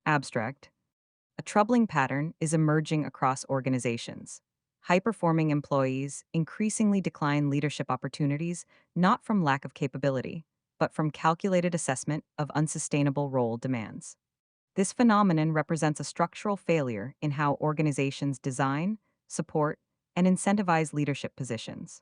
Abstract. A troubling pattern is emerging across organizations. High-performing employees increasingly decline leadership opportunities not from lack of capability, but from calculated assessment of unsustainable role demands. This phenomenon represents a structural failure in how organizations design, support, and incentivize leadership positions.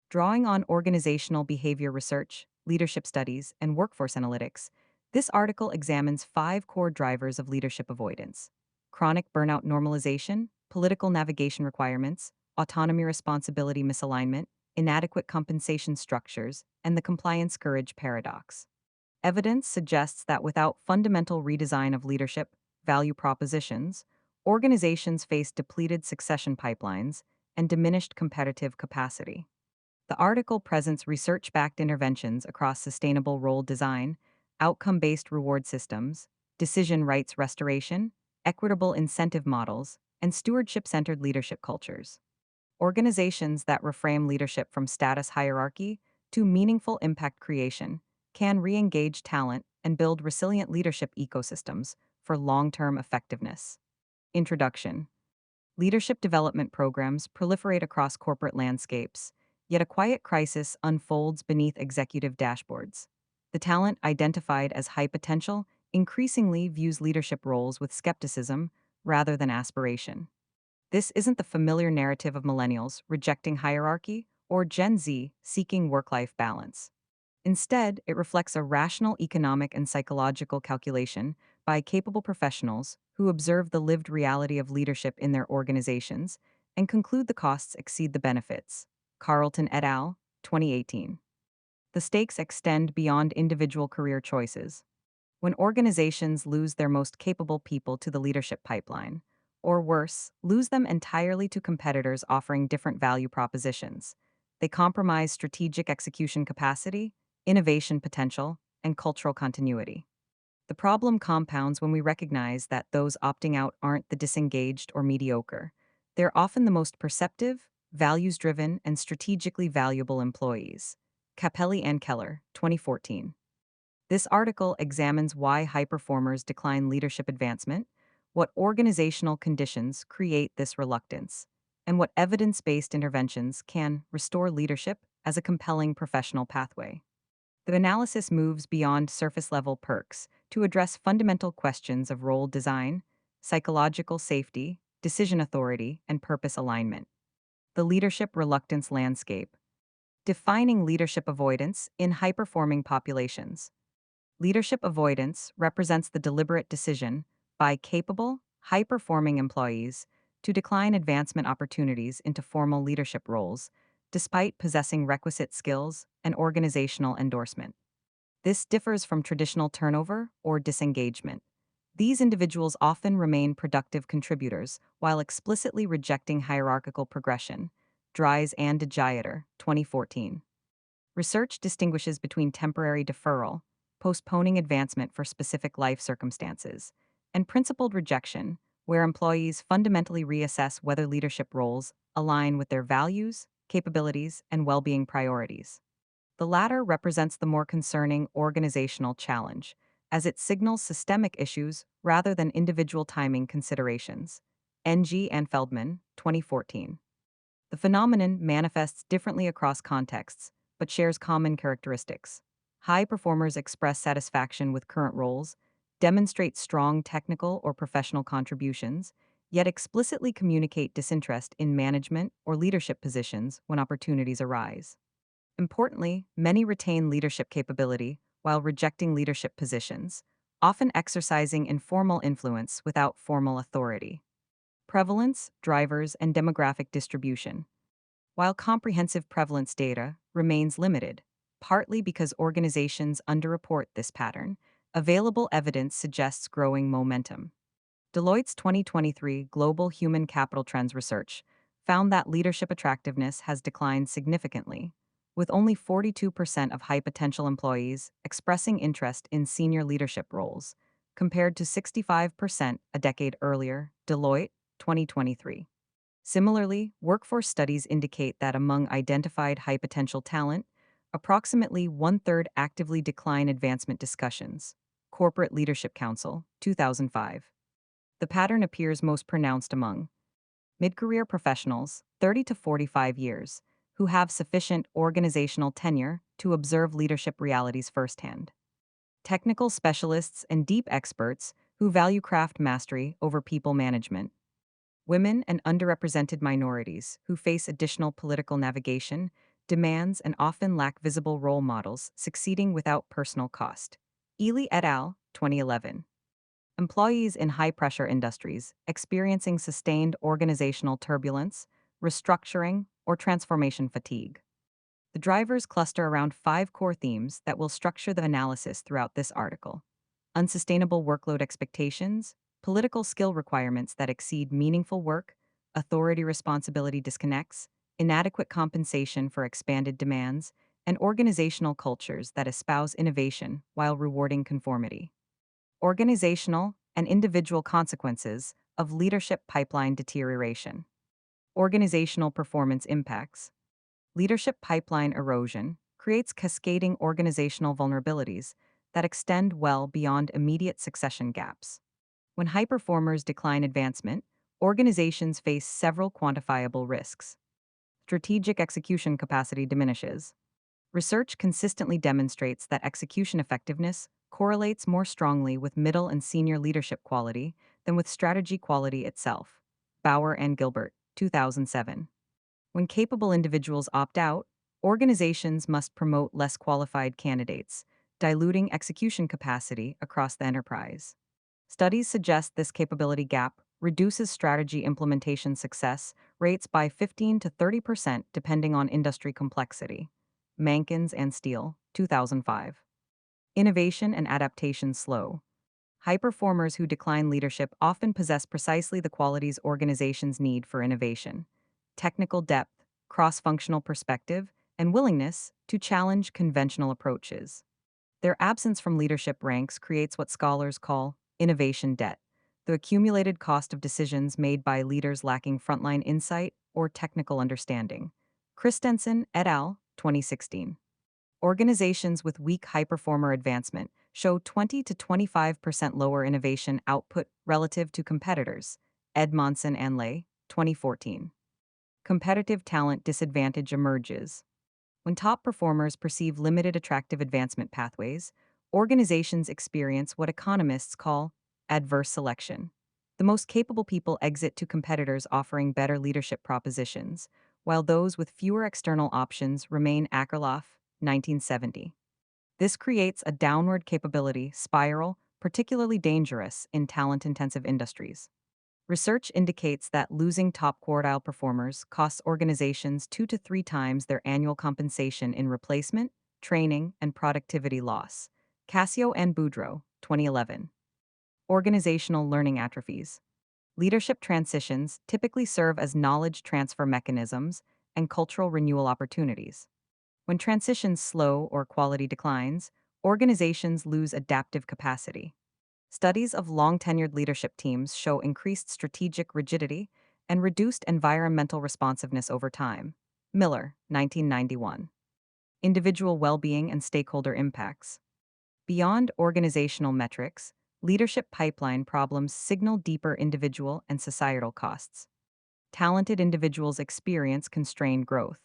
Drawing on organizational behavior research, leadership studies, and workforce analytics, this article examines five core drivers of leadership avoidance: chronic burnout normalization, political navigation requirements, autonomy-responsibility misalignment, inadequate compensation structures, and the compliance courage paradox. Evidence suggests that without fundamental redesign of leadership value propositions, organizations face depleted succession pipelines and diminished competitive capacity. The article presents research backed interventions across sustainable role design, outcome based reward systems, decision rights restoration, equitable incentive models, and stewardship centered leadership cultures. Organizations that reframe leadership from status hierarchy to meaningful impact creation can re engage talent and build resilient leadership ecosystems for long term effectiveness. Introduction. Leadership development programs proliferate across corporate landscapes, yet a quiet crisis unfolds beneath executive dashboards. The talent identified as high potential increasingly views leadership roles with skepticism rather than aspiration. This isn't the familiar narrative of millennials rejecting hierarchy or Gen Z seeking work life balance. Instead, it reflects a rational economic and psychological calculation by capable professionals who observe the lived reality of leadership in their organizations and conclude the costs exceed the benefits. Carlton et al., 2018. The stakes extend beyond individual career choices. When organizations lose their most capable people to the leadership pipeline, or worse, lose them entirely to competitors offering different value propositions, they compromise strategic execution capacity, innovation potential, and cultural continuity. The problem compounds when we recognize that those opting out aren't the disengaged or mediocre. They're often the most perceptive, values driven, and strategically valuable employees. Capelli and Keller, 2014. This article examines why high performers decline leadership advancement, what organizational conditions create this reluctance, and what evidence based interventions can restore leadership as a compelling professional pathway. The analysis moves beyond surface level perks to address fundamental questions of role design, psychological safety, decision authority, and purpose alignment. The leadership reluctance landscape. Defining leadership avoidance in high performing populations. Leadership avoidance represents the deliberate decision by capable, high performing employees to decline advancement opportunities into formal leadership roles despite possessing requisite skills and organizational endorsement. This differs from traditional turnover or disengagement. These individuals often remain productive contributors while explicitly rejecting hierarchical progression. Dries and DeGiater, 2014. Research distinguishes between temporary deferral, postponing advancement for specific life circumstances, and principled rejection, where employees fundamentally reassess whether leadership roles align with their values, capabilities, and well being priorities. The latter represents the more concerning organizational challenge, as it signals systemic issues rather than individual timing considerations. NG and Feldman, 2014. The phenomenon manifests differently across contexts, but shares common characteristics. High performers express satisfaction with current roles, demonstrate strong technical or professional contributions, yet explicitly communicate disinterest in management or leadership positions when opportunities arise. Importantly, many retain leadership capability while rejecting leadership positions, often exercising informal influence without formal authority. Prevalence, drivers, and demographic distribution. While comprehensive prevalence data remains limited, partly because organizations underreport this pattern, available evidence suggests growing momentum. Deloitte's 2023 Global Human Capital Trends research found that leadership attractiveness has declined significantly, with only 42% of high potential employees expressing interest in senior leadership roles, compared to 65% a decade earlier. Deloitte, 2023. Similarly, workforce studies indicate that among identified high potential talent, approximately one third actively decline advancement discussions. Corporate Leadership Council, 2005. The pattern appears most pronounced among mid-career professionals, 30 to 45 years, who have sufficient organizational tenure to observe leadership realities firsthand. Technical specialists and deep experts who value craft mastery over people management. Women and underrepresented minorities who face additional political navigation, demands, and often lack visible role models, succeeding without personal cost. Ely et al., 2011. Employees in high-pressure industries experiencing sustained organizational turbulence, restructuring, or transformation fatigue. The drivers cluster around five core themes that will structure the analysis throughout this article: unsustainable workload expectations, political skill requirements that exceed meaningful work, authority responsibility disconnects, inadequate compensation for expanded demands, and organizational cultures that espouse innovation while rewarding conformity. Organizational and individual consequences of leadership pipeline deterioration. Organizational performance impacts. Leadership pipeline erosion creates cascading organizational vulnerabilities that extend well beyond immediate succession gaps. When high performers decline advancement, organizations face several quantifiable risks. Strategic execution capacity diminishes. Research consistently demonstrates that execution effectiveness correlates more strongly with middle and senior leadership quality than with strategy quality itself. Bauer and Gilbert, 2007. When capable individuals opt out, organizations must promote less qualified candidates, diluting execution capacity across the enterprise. Studies suggest this capability gap reduces strategy implementation success rates by 15 to 30% depending on industry complexity. Mankins and Steele, 2005. Innovation and adaptation slow. High performers who decline leadership often possess precisely the qualities organizations need for innovation: technical depth, cross functional perspective, and willingness to challenge conventional approaches. Their absence from leadership ranks creates what scholars call innovation debt, the accumulated cost of decisions made by leaders lacking frontline insight or technical understanding. Christensen et al., 2016. Organizations with weak high performer advancement show 20 to 25% lower innovation output relative to competitors. Edmondson and Lay, 2014. Competitive talent disadvantage emerges. When top performers perceive limited attractive advancement pathways, organizations experience what economists call adverse selection. The most capable people exit to competitors offering better leadership propositions, while those with fewer external options remain. Akerlof, 1970. This creates a downward capability spiral, particularly dangerous in talent-intensive industries. Research indicates that losing top quartile performers costs organizations 2 to 3 times their annual compensation in replacement, training, and productivity loss. Cascio and Boudreau, 2011. Organizational learning atrophies. Leadership transitions typically serve as knowledge transfer mechanisms and cultural renewal opportunities. When transitions slow or quality declines, organizations lose adaptive capacity. Studies of long-tenured leadership teams show increased strategic rigidity and reduced environmental responsiveness over time. Miller, 1991. Individual well-being and stakeholder impacts. Beyond organizational metrics, leadership pipeline problems signal deeper individual and societal costs. Talented individuals experience constrained growth.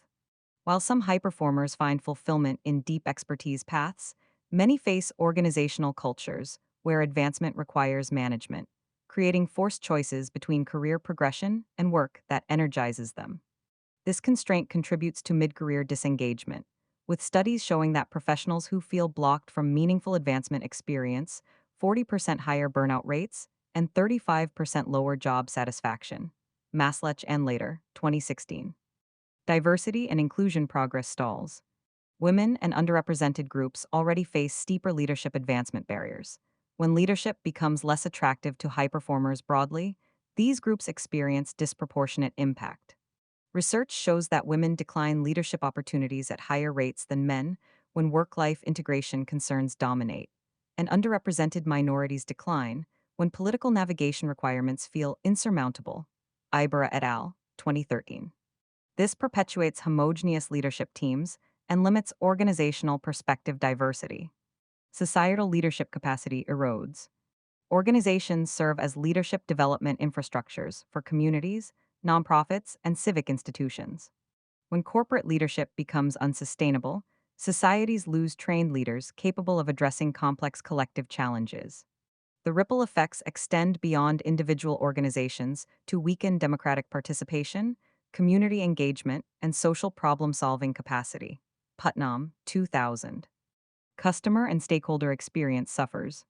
While some high performers find fulfillment in deep expertise paths, many face organizational cultures where advancement requires management, creating forced choices between career progression and work that energizes them. This constraint contributes to mid-career disengagement, with studies showing that professionals who feel blocked from meaningful advancement experience 40% higher burnout rates and 35% lower job satisfaction. Maslach and Later, 2016. Diversity and inclusion progress stalls. Women and underrepresented groups already face steeper leadership advancement barriers. When leadership becomes less attractive to high performers broadly, these groups experience disproportionate impact. Research shows that women decline leadership opportunities at higher rates than men when work-life integration concerns dominate, and underrepresented minorities decline when political navigation requirements feel insurmountable. Ibera et al., 2013. This perpetuates homogeneous leadership teams and limits organizational perspective diversity. societal leadership capacity erodes. Organizations serve as leadership development infrastructures for communities, nonprofits, and civic institutions. When corporate leadership becomes unsustainable, societies lose trained leaders capable of addressing complex collective challenges. The ripple effects extend beyond individual organizations to weaken democratic participation, community engagement, and social problem solving capacity. Putnam, 2000. Customer and stakeholder experience suffers.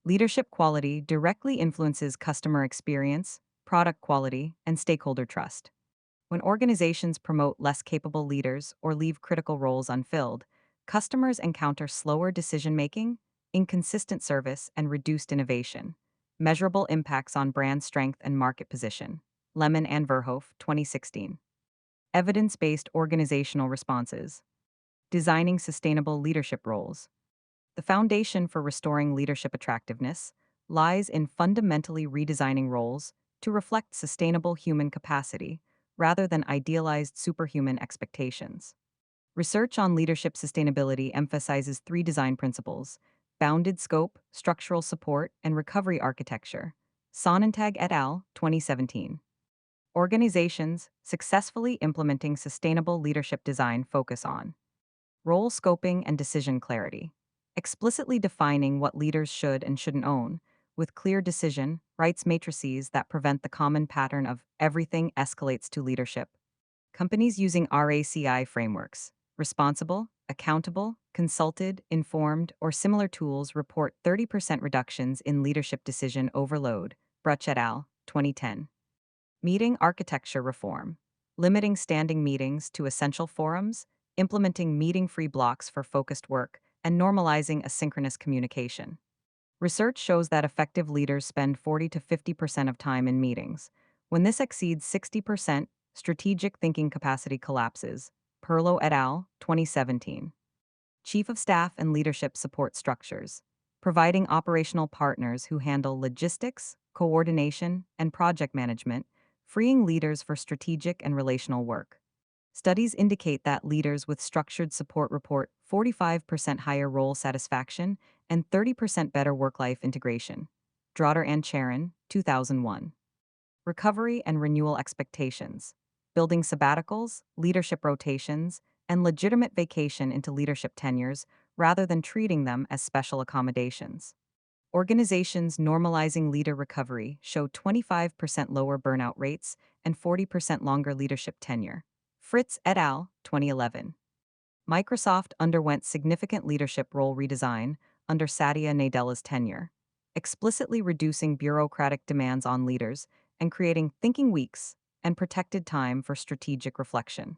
Leadership quality directly influences customer experience, product quality, and stakeholder trust. When organizations promote less capable leaders or leave critical roles unfilled, customers encounter slower decision making, inconsistent service, and reduced innovation. Measurable impacts on brand strength and market position. Lemon and Verhoef, 2016. Evidence based organizational responses. Designing sustainable leadership roles. The foundation for restoring leadership attractiveness lies in fundamentally redesigning roles to reflect sustainable human capacity rather than idealized superhuman expectations. Research on leadership sustainability emphasizes three design principles: bounded scope, structural support, and recovery architecture. Sonnentag et al., 2017. Organizations successfully implementing sustainable leadership design focus on role scoping and decision clarity, explicitly defining what leaders should and shouldn't own, with clear decision, rights matrices that prevent the common pattern of everything escalates to leadership. Companies using RACI frameworks, responsible, accountable, consulted, informed, or similar tools report 30% reductions in leadership decision overload. Bruch et al., 2010. Meeting architecture reform, limiting standing meetings to essential forums, implementing meeting free blocks for focused work, and normalizing asynchronous communication. Research shows that effective leaders spend 40 to 50% of time in meetings. When this exceeds 60%, strategic thinking capacity collapses. Perlow et al., 2017. Chief of Staff and Leadership Support Structures, providing operational partners who handle logistics, coordination, and project management, freeing leaders for strategic and relational work. Studies indicate that leaders with structured support report 45% higher role satisfaction and 30% better work-life integration. Drotter and Charon, 2001. Recovery and renewal expectations, building sabbaticals, leadership rotations, and legitimate vacation into leadership tenures rather than treating them as special accommodations. Organizations normalizing leader recovery show 25% lower burnout rates and 40% longer leadership tenure. Fritz et al., 2011. Microsoft underwent significant leadership role redesign under Satya Nadella's tenure, explicitly reducing bureaucratic demands on leaders and creating thinking weeks and protected time for strategic reflection.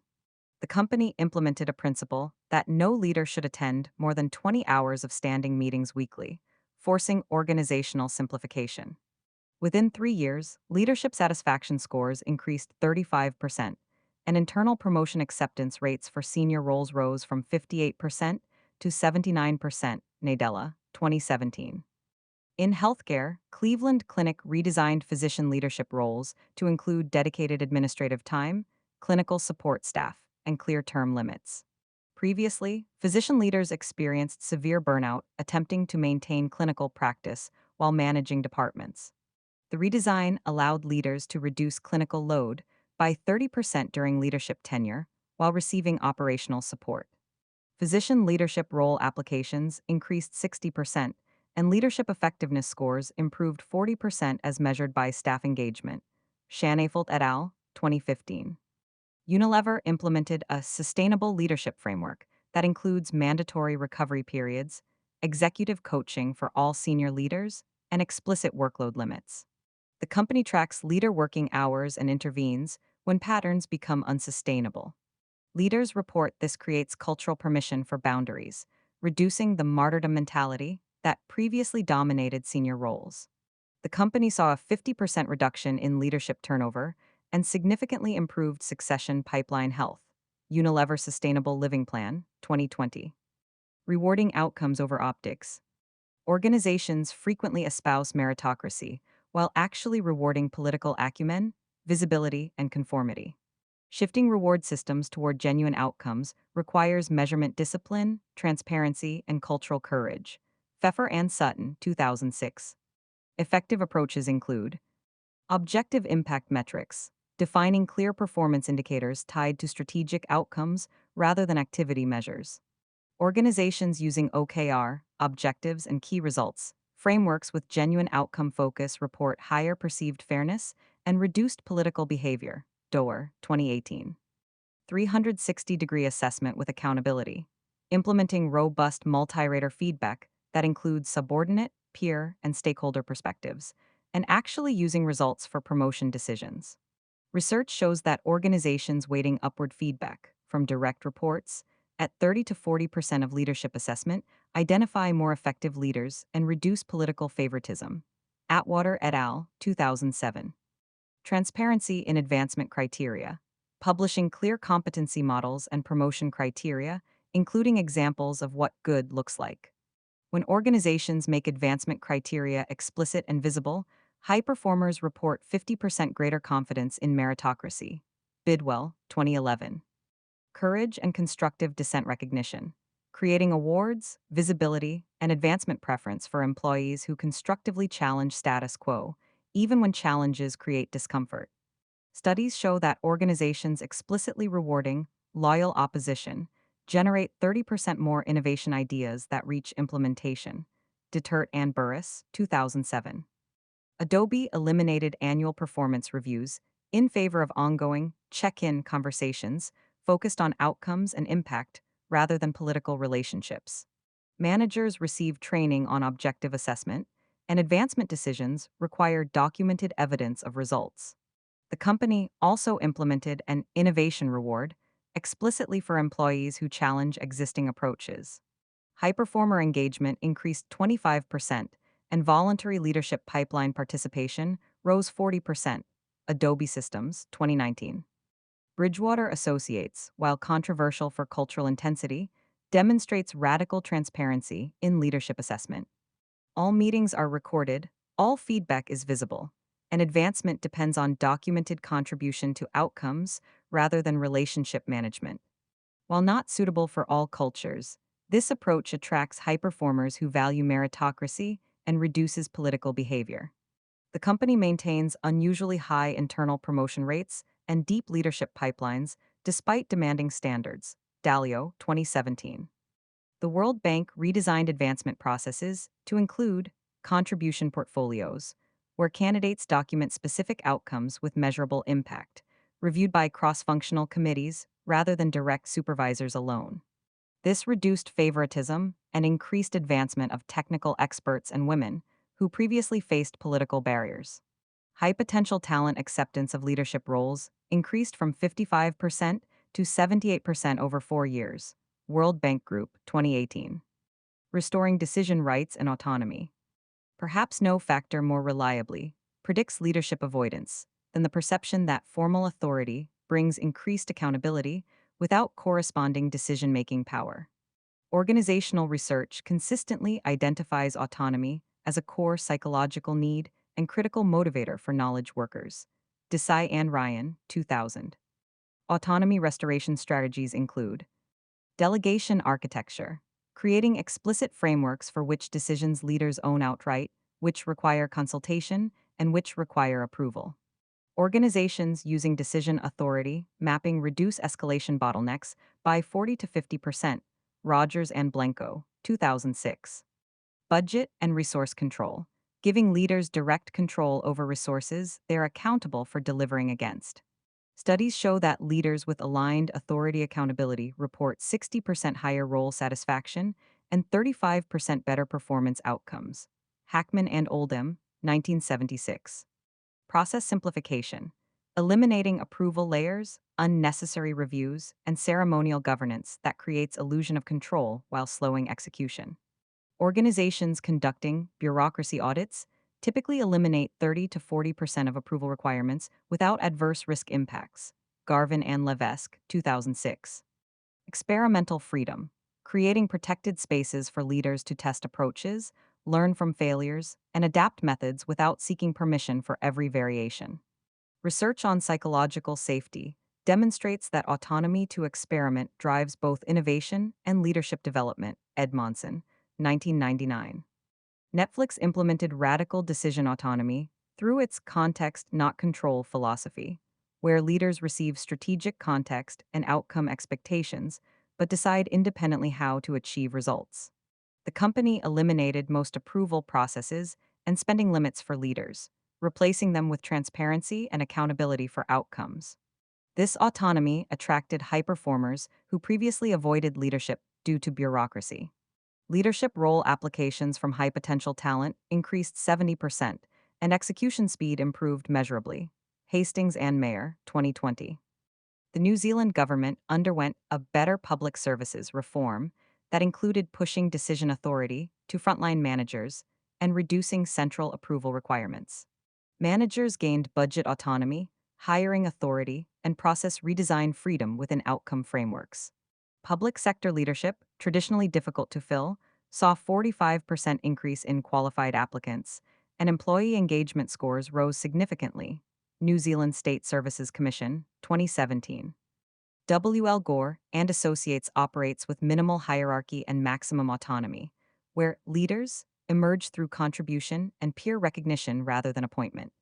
The company implemented a principle that no leader should attend more than 20 hours of standing meetings weekly, forcing organizational simplification. Within 3 years, leadership satisfaction scores increased 35%, and internal promotion acceptance rates for senior roles rose from 58% to 79%. Nadella, 2017. In healthcare, Cleveland Clinic redesigned physician leadership roles to include dedicated administrative time, clinical support staff, and clear term limits. Previously, physician leaders experienced severe burnout attempting to maintain clinical practice while managing departments. The redesign allowed leaders to reduce clinical load by 30% during leadership tenure while receiving operational support. Physician leadership role applications increased 60%, and leadership effectiveness scores improved 40% as measured by staff engagement. Shanafelt et al., 2015. Unilever implemented a sustainable leadership framework that includes mandatory recovery periods, executive coaching for all senior leaders, and explicit workload limits. The company tracks leader working hours and intervenes when patterns become unsustainable. Leaders report this creates cultural permission for boundaries, reducing the martyrdom mentality that previously dominated senior roles. The company saw a 50% reduction in leadership turnover and significantly improved succession pipeline health. Unilever Sustainable Living Plan, 2020. Rewarding outcomes over optics. Organizations frequently espouse meritocracy while actually rewarding political acumen, visibility, and conformity. Shifting reward systems toward genuine outcomes requires measurement discipline, transparency, and cultural courage. Pfeffer and Sutton, 2006. Effective approaches include objective impact metrics, defining clear performance indicators tied to strategic outcomes rather than activity measures. Organizations using OKR, objectives and key results, frameworks with genuine outcome focus report higher perceived fairness and reduced political behavior. Doer, 2018. 360-degree assessment with accountability, implementing robust multi-rater feedback that includes subordinate, peer, and stakeholder perspectives, and actually using results for promotion decisions. Research shows that organizations weighting upward feedback from direct reports at 30 to 40% of leadership assessment identify more effective leaders and reduce political favoritism. Atwater et al., 2007. Transparency in advancement criteria, publishing clear competency models and promotion criteria, including examples of what good looks like. When organizations make advancement criteria explicit and visible, high performers report 50% greater confidence in meritocracy. Bidwell, 2011. Courage and constructive dissent recognition, creating awards, visibility, and advancement preference for employees who constructively challenge status quo, even when challenges create discomfort. Studies show that organizations explicitly rewarding loyal opposition generate 30% more innovation ideas that reach implementation. Detert and Burris, 2007. Adobe eliminated annual performance reviews in favor of ongoing, check-in conversations focused on outcomes and impact rather than political relationships. Managers receive training on objective assessment, and advancement decisions require documented evidence of results. The company also implemented an innovation reward explicitly for employees who challenge existing approaches. High-performer engagement increased 25%, and voluntary leadership pipeline participation rose 40%. Adobe Systems, 2019. Bridgewater Associates, while controversial for cultural intensity, demonstrates radical transparency in leadership assessment. All meetings are recorded, all feedback is visible, and advancement depends on documented contribution to outcomes rather than relationship management. While not suitable for all cultures, this approach attracts high performers who value meritocracy and reduces political behavior. The company maintains unusually high internal promotion rates and deep leadership pipelines despite demanding standards. Dalio, 2017. The World Bank redesigned advancement processes to include contribution portfolios, where candidates document specific outcomes with measurable impact, reviewed by cross-functional committees rather than direct supervisors alone. This reduced favoritism and increased advancement of technical experts and women who previously faced political barriers. High potential talent acceptance of leadership roles increased from 55% to 78% over 4 years. World Bank Group, 2018. Restoring decision rights and autonomy. Perhaps no factor more reliably predicts leadership avoidance than the perception that formal authority brings increased accountability without corresponding decision-making power. Organizational research consistently identifies autonomy as a core psychological need and critical motivator for knowledge workers. Desai and Ryan, 2000. Autonomy restoration strategies include delegation architecture, creating explicit frameworks for which decisions leaders own outright, which require consultation, and which require approval. Organizations using decision authority mapping reduce escalation bottlenecks by 40 to 50%. Rogers and Blanco, 2006. Budget and resource control, giving leaders direct control over resources they're accountable for delivering against. Studies show that leaders with aligned authority accountability report 60% higher role satisfaction and 35% better performance outcomes. Hackman and Oldham, 1976. Process simplification, eliminating approval layers, unnecessary reviews, and ceremonial governance that creates illusion of control while slowing execution. Organizations conducting bureaucracy audits typically eliminate 30 to 40% of approval requirements without adverse risk impacts. Garvin and Levesque, 2006. Experimental freedom, creating protected spaces for leaders to test approaches, learn from failures, and adapt methods without seeking permission for every variation. Research on psychological safety demonstrates that autonomy to experiment drives both innovation and leadership development. Edmondson, 1999. Netflix implemented radical decision autonomy through its context, not control philosophy, where leaders receive strategic context and outcome expectations, but decide independently how to achieve results. The company eliminated most approval processes and spending limits for leaders, replacing them with transparency and accountability for outcomes. This autonomy attracted high performers who previously avoided leadership due to bureaucracy. Leadership role applications from high potential talent increased 70%, and execution speed improved measurably. Hastings and Mayer, 2020. The New Zealand government underwent a better public services reform that included pushing decision authority to frontline managers and reducing central approval requirements. Managers gained budget autonomy, hiring authority, and process redesign freedom within outcome frameworks. Public sector leadership, traditionally difficult to fill, saw 45% increase in qualified applicants, and employee engagement scores rose significantly. New Zealand State Services Commission, 2017. W.L. Gore and Associates operates with minimal hierarchy and maximum autonomy, where leaders emerge through contribution and peer recognition rather than appointment.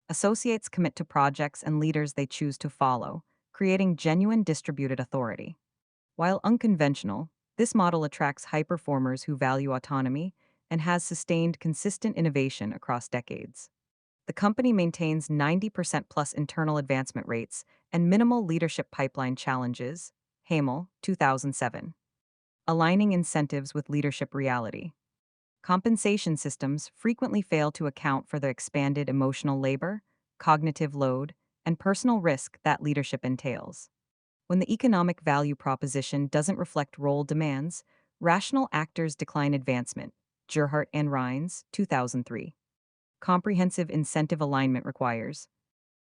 Associates commit to projects and leaders they choose to follow, creating genuine distributed authority. While unconventional, this model attracts high performers who value autonomy and has sustained consistent innovation across decades. The company maintains 90% plus internal advancement rates and minimal leadership pipeline challenges. Hamel, 2007. Aligning incentives with leadership reality. Compensation systems frequently fail to account for the expanded emotional labor, cognitive load, and personal risk that leadership entails. When the economic value proposition doesn't reflect role demands, rational actors decline advancement. Gerhardt and Rhines, 2003. Comprehensive incentive alignment requires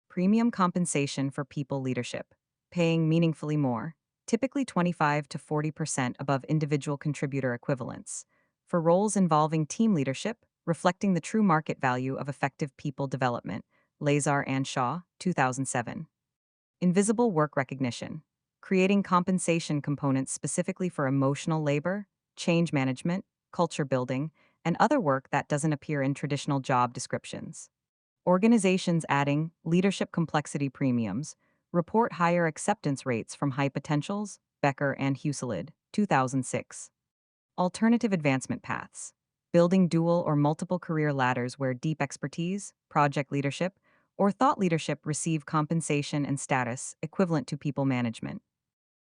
premium compensation for people leadership, paying meaningfully more, typically 25 to 40% above individual contributor equivalents, for roles involving team leadership, reflecting the true market value of effective people development. Lazar and Shaw, 2007. Invisible work recognition, creating compensation components specifically for emotional labor, change management, culture building, and other work that doesn't appear in traditional job descriptions. Organizations adding leadership complexity premiums report higher acceptance rates from high potentials. Becker and Huselid, 2006. Alternative advancement paths, building dual or multiple career ladders where deep expertise, project leadership, or thought leadership receive compensation and status equivalent to people management.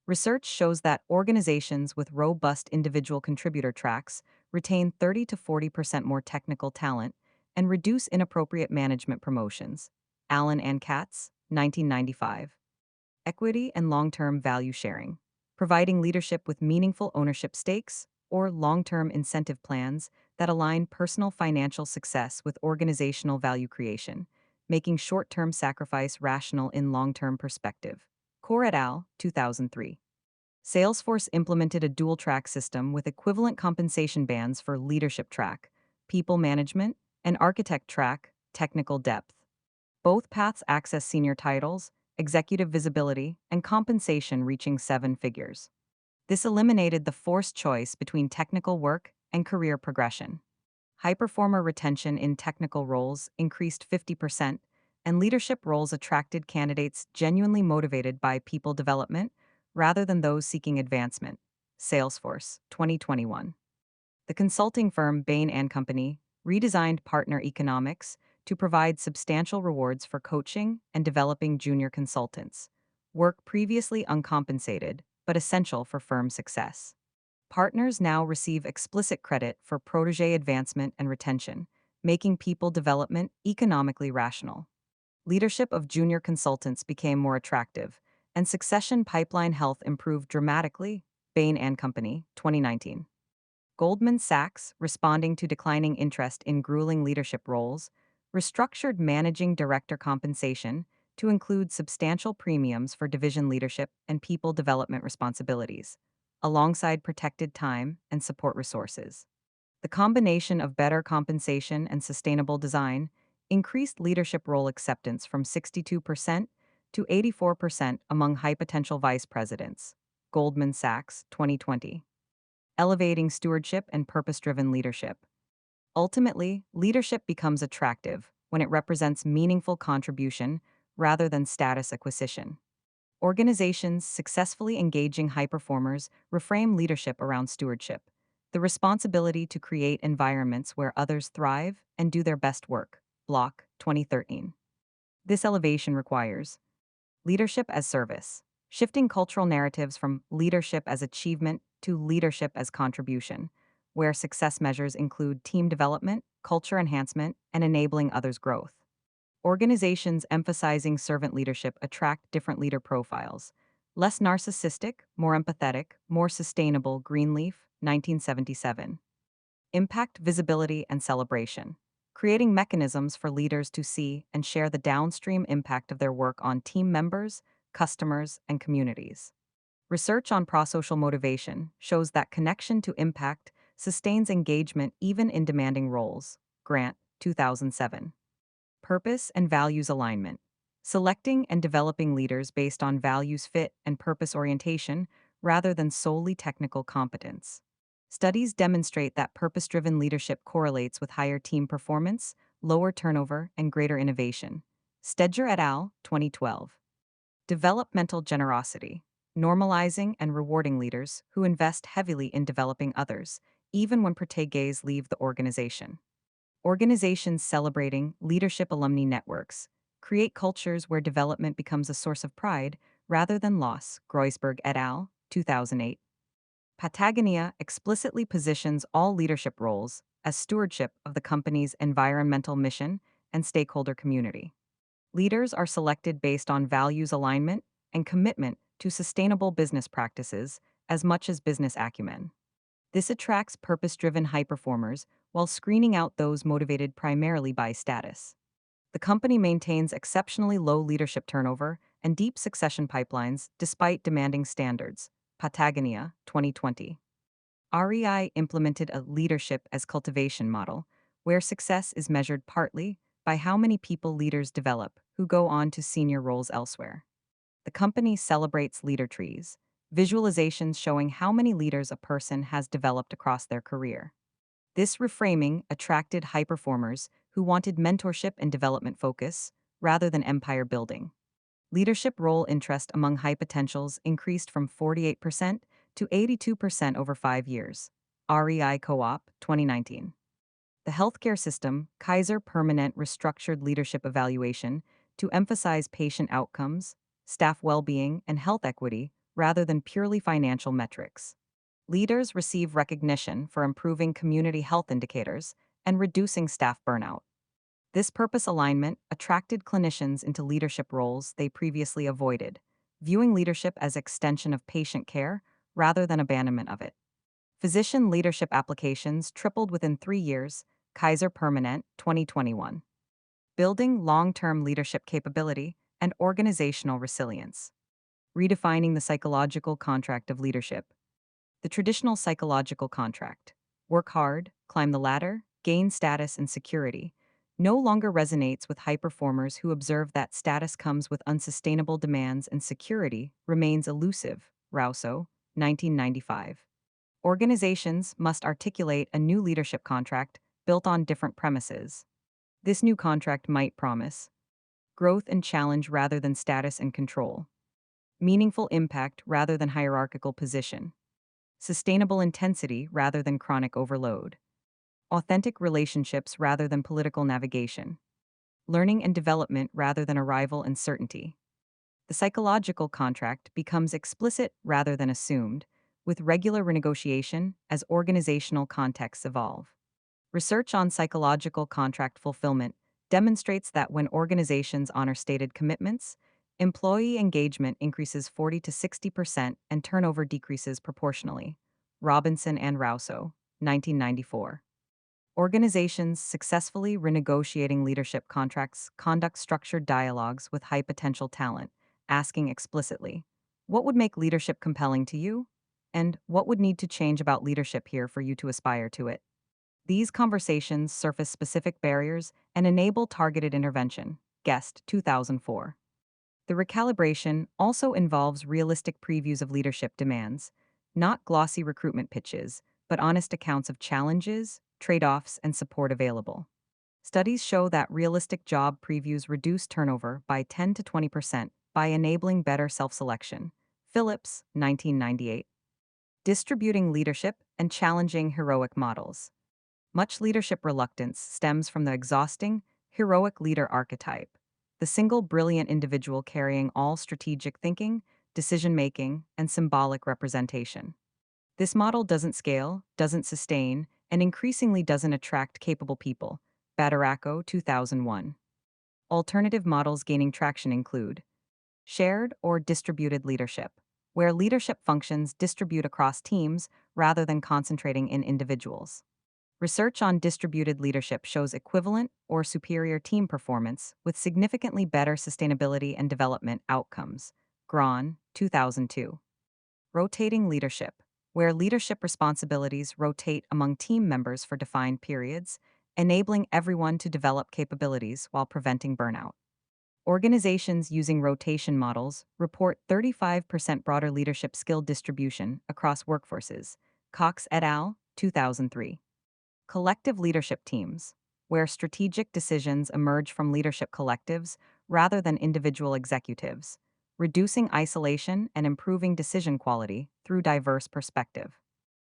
Research shows that organizations with robust individual contributor tracks retain 30 to 40% more technical talent and reduce inappropriate management promotions. Allen and Katz, 1995. Equity and long-term value sharing, providing leadership with meaningful ownership stakes or long-term incentive plans that align personal financial success with organizational value creation, making short-term sacrifice rational in long-term perspective. Core et al., 2003. Salesforce implemented a dual-track system with equivalent compensation bands for leadership track, people management, and architect track, technical depth. Both paths access senior titles, executive visibility, and compensation reaching seven figures. This eliminated the forced choice between technical work and career progression. High performer retention in technical roles increased 50%, and leadership roles attracted candidates genuinely motivated by people development rather than those seeking advancement. Salesforce, 2021. The consulting firm Bain and Company redesigned partner economics to provide substantial rewards for coaching and developing junior consultants, work previously uncompensated but essential for firm success. Partners now receive explicit credit for protege advancement and retention, making people development economically rational. Leadership of junior consultants became more attractive, and succession pipeline health improved dramatically. Bain and Company, 2019. Goldman Sachs, responding to declining interest in grueling leadership roles, restructured managing director compensation to include substantial premiums for division leadership and people development responsibilities, alongside protected time and support resources. The combination of better compensation and sustainable design increased leadership role acceptance from 62% to 84% among high potential vice presidents. Goldman Sachs, 2020. Elevating stewardship and purpose driven leadership. Ultimately, leadership becomes attractive when it represents meaningful contribution rather than status acquisition. Organizations successfully engaging high performers reframe leadership around stewardship, the responsibility to create environments where others thrive and do their best work. Block 2013. This elevation requires leadership as service, shifting cultural narratives from leadership as achievement to leadership as contribution, where success measures include team development, culture enhancement, and enabling others' growth. Organizations emphasizing servant leadership attract different leader profiles. Less narcissistic, more empathetic, more sustainable. Greenleaf, 1977. Impact, visibility, and celebration. Creating mechanisms for leaders to see and share the downstream impact of their work on team members, customers, and communities. Research on prosocial motivation shows that connection to impact sustains engagement even in demanding roles. Grant, 2007. Purpose and values alignment. Selecting and developing leaders based on values fit and purpose orientation rather than solely technical competence. Studies demonstrate that purpose driven leadership correlates with higher team performance, lower turnover, and greater innovation. Stedger et al., 2012. Developmental generosity. Normalizing and rewarding leaders who invest heavily in developing others, even when proteges leave the organization. Organizations celebrating leadership alumni networks create cultures where development becomes a source of pride rather than loss. Groisberg et al., 2008. Patagonia explicitly positions all leadership roles as stewardship of the company's environmental mission and stakeholder community. Leaders are selected based on values alignment and commitment to sustainable business practices as much as business acumen. This attracts purpose driven high performers while screening out those motivated primarily by status. The company maintains exceptionally low leadership turnover and deep succession pipelines despite demanding standards. Patagonia, 2020. REI implemented a leadership as cultivation model, where success is measured partly by how many people leaders develop who go on to senior roles elsewhere. The company celebrates leader trees, visualizations showing how many leaders a person has developed across their career. This reframing attracted high performers who wanted mentorship and development focus rather than empire building. Leadership role interest among high potentials increased from 48% to 82% over 5 years. REI Co-op, 2019. The healthcare system, Kaiser Permanente restructured leadership evaluation to emphasize patient outcomes, staff well-being, and health equity rather than purely financial metrics. Leaders receive recognition for improving community health indicators and reducing staff burnout. This purpose alignment attracted clinicians into leadership roles they previously avoided, viewing leadership as extension of patient care rather than abandonment of it. Physician leadership applications tripled within 3 years. Kaiser Permanente, 2021. Building long-term leadership capability and organizational resilience. Redefining the psychological contract of leadership. The traditional psychological contract, work hard, climb the ladder, gain status and security, no longer resonates with high performers who observe that status comes with unsustainable demands and security remains elusive. Rousseau, 1995. Organizations must articulate a new leadership contract built on different premises. This new contract might promise growth and challenge rather than status and control, meaningful impact rather than hierarchical position, sustainable intensity rather than chronic overload, authentic relationships rather than political navigation, learning and development rather than arrival and certainty. The psychological contract becomes explicit rather than assumed, with regular renegotiation as organizational contexts evolve. Research on psychological contract fulfillment demonstrates that when organizations honor stated commitments, employee engagement increases 40 to 60% and turnover decreases proportionally. Robinson and Rousseau, 1994. Organizations successfully renegotiating leadership contracts conduct structured dialogues with high potential talent, asking explicitly, what would make leadership compelling to you? And what would need to change about leadership here for you to aspire to it? These conversations surface specific barriers and enable targeted intervention. Guest, 2004. The recalibration also involves realistic previews of leadership demands, not glossy recruitment pitches, but honest accounts of challenges, trade-offs, and support available. Studies show that realistic job previews reduce turnover by 10 to 20% by enabling better self-selection. Phillips, 1998. Distributing leadership and challenging heroic models. Much leadership reluctance stems from the exhausting, heroic leader archetype, the single brilliant individual carrying all strategic thinking, decision making, and symbolic representation. This model doesn't scale, doesn't sustain, and increasingly doesn't attract capable people. Badaracco, 2001. Alternative models gaining traction include shared or distributed leadership, where leadership functions distribute across teams rather than concentrating in individuals. Research on distributed leadership shows equivalent or superior team performance with significantly better sustainability and development outcomes. Grahn, 2002. Rotating leadership, where leadership responsibilities rotate among team members for defined periods, enabling everyone to develop capabilities while preventing burnout. Organizations using rotation models report 35% broader leadership skill distribution across workforces. Cox et al., 2003. Collective leadership teams, where strategic decisions emerge from leadership collectives rather than individual executives, reducing isolation and improving decision quality through diverse perspective.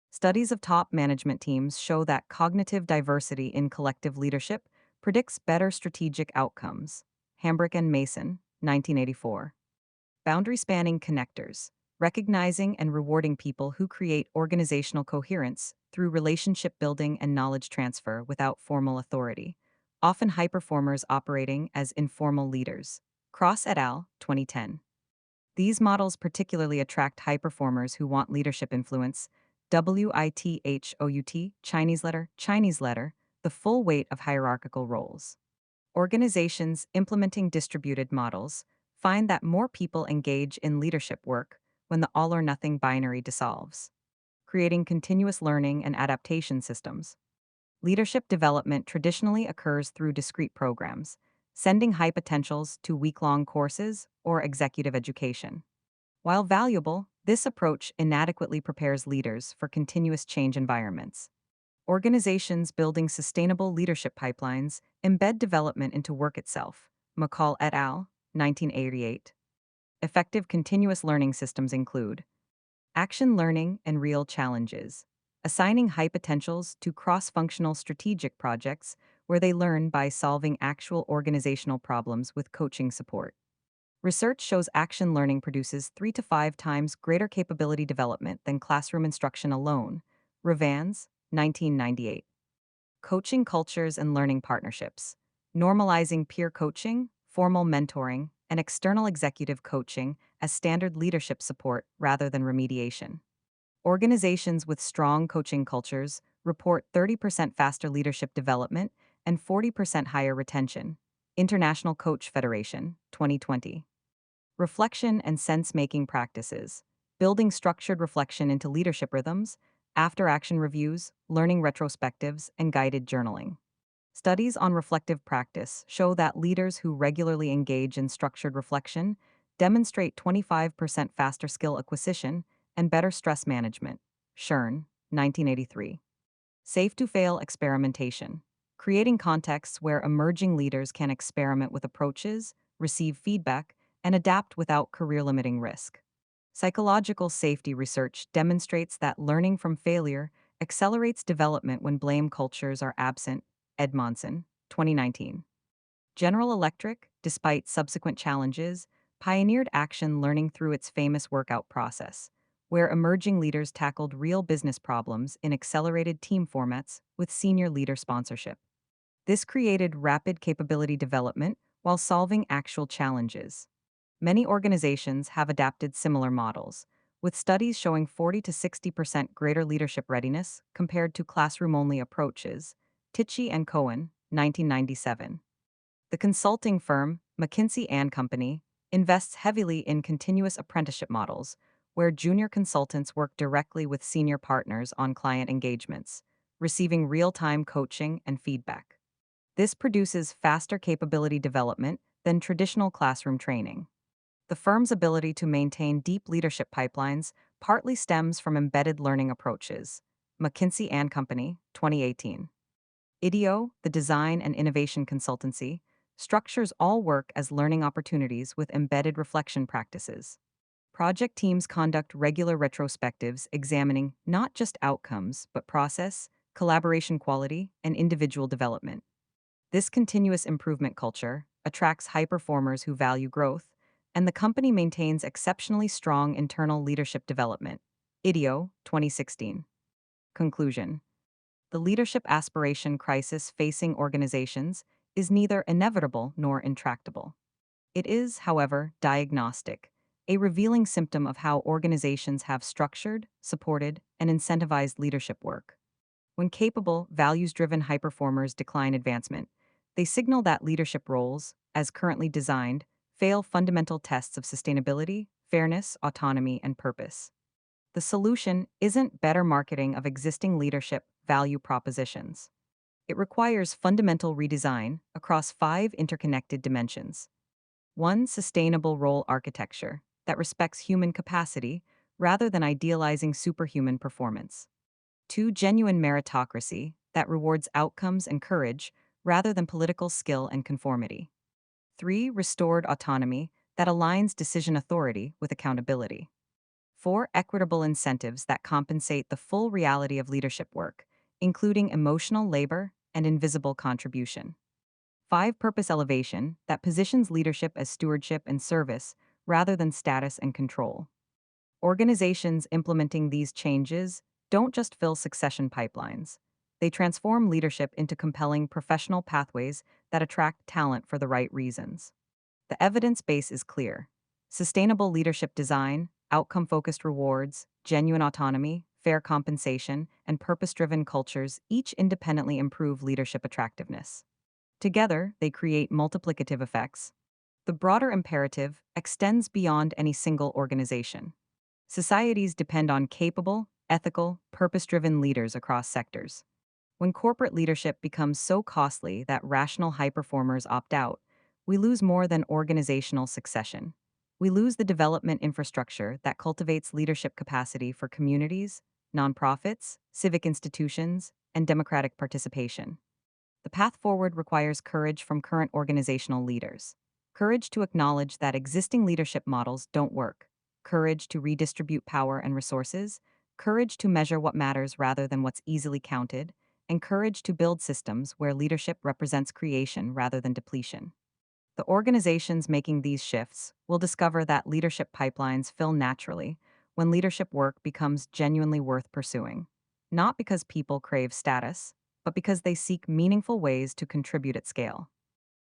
Studies of top management teams show that cognitive diversity in collective leadership predicts better strategic outcomes. Hambrick and Mason, 1984. Boundary spanning connectors, recognizing and rewarding people who create organizational coherence through relationship building and knowledge transfer without formal authority, often high performers operating as informal leaders. Cross et al., 2010. These models particularly attract high performers who want leadership influence. WITHOUT, Chinese letter, the full weight of hierarchical roles. Organizations implementing distributed models find that more people engage in leadership work when the all or nothing binary dissolves, creating continuous learning and adaptation systems. Leadership development traditionally occurs through discrete programs, sending high potentials to week-long courses or executive education. While valuable, this approach inadequately prepares leaders for continuous change environments. Organizations building sustainable leadership pipelines embed development into work itself. McCall et al., 1988. Effective continuous learning systems include action learning and real challenges, assigning high potentials to cross-functional strategic projects where they learn by solving actual organizational problems with coaching support. Research shows action learning produces 3 to 5 times greater capability development than classroom instruction alone. Revans, 1998. Coaching cultures and learning partnerships, normalizing peer coaching, formal mentoring, and external executive coaching as standard leadership support rather than remediation. Organizations with strong coaching cultures report 30% faster leadership development and 40% higher retention. International Coach Federation, 2020. Reflection and sense-making practices, building structured reflection into leadership rhythms, after-action reviews, learning retrospectives, and guided journaling. Studies on reflective practice show that leaders who regularly engage in structured reflection demonstrate 25% faster skill acquisition and better stress management. Schern, 1983. Safe-to-fail experimentation, creating contexts where emerging leaders can experiment with approaches, receive feedback, and adapt without career-limiting risk. Psychological safety research demonstrates that learning from failure accelerates development when blame cultures are absent. Edmondson, 2019. General Electric, despite subsequent challenges, pioneered action learning through its famous workout process, where emerging leaders tackled real business problems in accelerated team formats with senior leader sponsorship. This created rapid capability development while solving actual challenges. Many organizations have adapted similar models, with studies showing 40 to 60% greater leadership readiness compared to classroom-only approaches. Tichy and Cohen, 1997. The consulting firm, McKinsey & Company, invests heavily in continuous apprenticeship models, where junior consultants work directly with senior partners on client engagements, receiving real-time coaching and feedback. This produces faster capability development than traditional classroom training. The firm's ability to maintain deep leadership pipelines partly stems from embedded learning approaches. McKinsey & Company, 2018. IDEO, the design and innovation consultancy, structures all work as learning opportunities with embedded reflection practices. Project teams conduct regular retrospectives examining not just outcomes, but process, collaboration quality, and individual development. This continuous improvement culture attracts high performers who value growth, and the company maintains exceptionally strong internal leadership development. IDEO 2016. Conclusion. The leadership aspiration crisis facing organizations is neither inevitable nor intractable. It is, however, diagnostic, a revealing symptom of how organizations have structured, supported, and incentivized leadership work. When capable, values driven high performers decline advancement, they signal that leadership roles, as currently designed, fail fundamental tests of sustainability, fairness, autonomy, and purpose. The solution isn't better marketing of existing leadership value propositions. It requires fundamental redesign across five interconnected dimensions. One, sustainable role architecture that respects human capacity rather than idealizing superhuman performance. Two, genuine meritocracy that rewards outcomes and courage rather than political skill and conformity. Three, restored autonomy that aligns decision authority with accountability. Four, equitable incentives that compensate the full reality of leadership work, including emotional labor and invisible contribution. Five, purpose elevation that positions leadership as stewardship and service rather than status and control. Organizations implementing these changes don't just fill succession pipelines. They transform leadership into compelling professional pathways that attract talent for the right reasons. The evidence base is clear. Sustainable leadership design, outcome focused rewards, genuine autonomy, fair compensation, and purpose driven cultures each independently improve leadership attractiveness. Together, they create multiplicative effects. The broader imperative extends beyond any single organization. Societies depend on capable, ethical, purpose driven leaders across sectors. When corporate leadership becomes so costly that rational high performers opt out, we lose more than organizational succession. We lose the development infrastructure that cultivates leadership capacity for communities, nonprofits, civic institutions, and democratic participation. The path forward requires courage from current organizational leaders. Courage to acknowledge that existing leadership models don't work. Courage to redistribute power and resources. Courage to measure what matters rather than what's easily counted. And courage to build systems where leadership represents creation rather than depletion. The organizations making these shifts will discover that leadership pipelines fill naturally when leadership work becomes genuinely worth pursuing. Not because people crave status, but because they seek meaningful ways to contribute at scale.